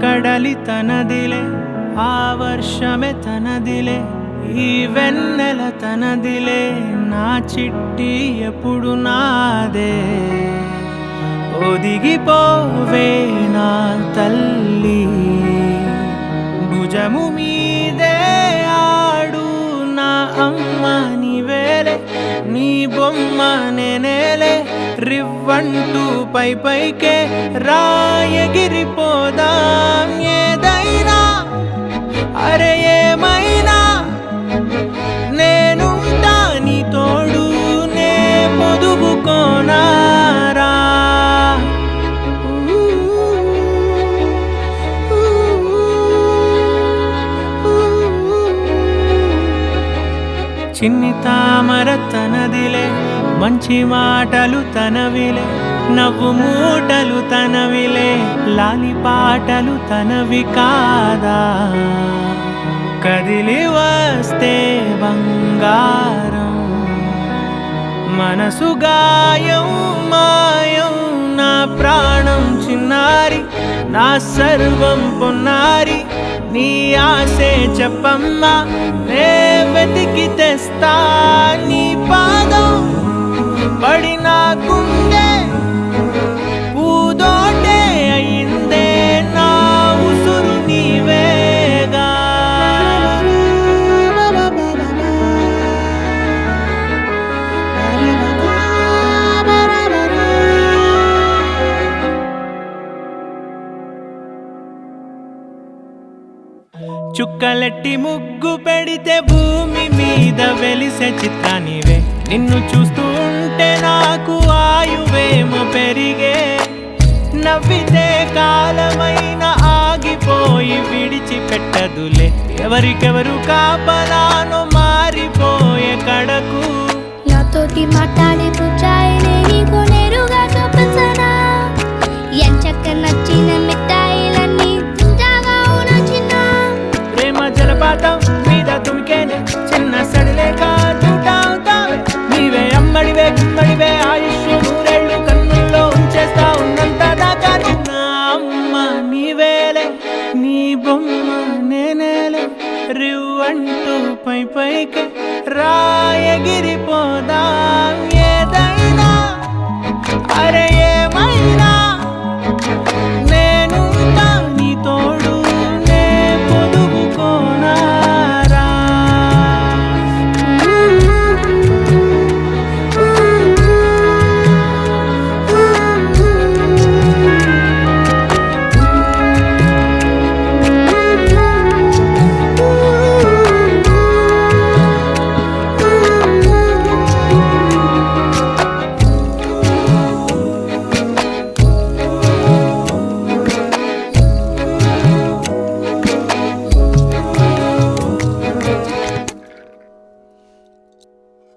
కడలి తనదిలే, ఆ వర్షమే తనదిలే, ఈ వెన్నెల తనదిలే, నా చిట్టి ఎప్పుడు నాదే. ఒదిగిపోవే నా తల్లి, భుజము మీదే ఆడు నా అమ్మ నీవేలే, నీ బొమ్మ నేనేలే, రివ్వంటూ పై పైకే రాయగిరిపోదాం. ఏదైనా అరే ఏమైనా నేనుంటా నీ తోడు, నే పొదుగుకోనారా. చిన్ని తామర తనదిలే, మంచి మాటలు తనవిలే, నవ్వు మూటలు తనవిలే, లాలి పాటలు తనవి కాదా. కదిలి వస్తే బంగారం, మనసు గాయం మాయం, నా ప్రాణం చిన్నారి, నా సర్వం పొన్నారి, నీ ఆశే చెప్పమ్మా, నే వెతికి తెస్తా. నీ పాదం పడిన గుండె పూదోటే అయిందే, నా ఉసురు నీవేగా. చుక్కలెట్టి ముగ్గు పెడితే భూమి మీద వెలిసే చిత్రానివే, నిన్ను చూస్తూ ఉంటే నాకు ఆయువేమో పెరిగే. నవ్వితే కాలమైన ఆగిపోయి విడిచిపెట్టదులే, ఎవరికెవరు కాపలానో మారిపోయే కడకు. నాతోటి మాట్లాడే పుచ్చాయినే నీకు నేరుగా చూపించనా, ఎంచక్క నచ్చిన మిఠాయిలన్నీ తింటాగా నచ్చిన. ప్రేమ జలపాతం మీద తుమికేనే, చిన్న సడిలేక చూటావుతావే, నీవే అమ్మడివే గుమ్మడివే, ఆయుష్ నూరేళ్ళు కన్నుల్లో ఉంచేస్తా ఉన్నంత దాకా. నా అమ్మ నీవేలే, నీ బొమ్మ నేనేలే, రివ్వంటూ పై పైకి రాయగిరిపోదాం. ఏదైనా అరే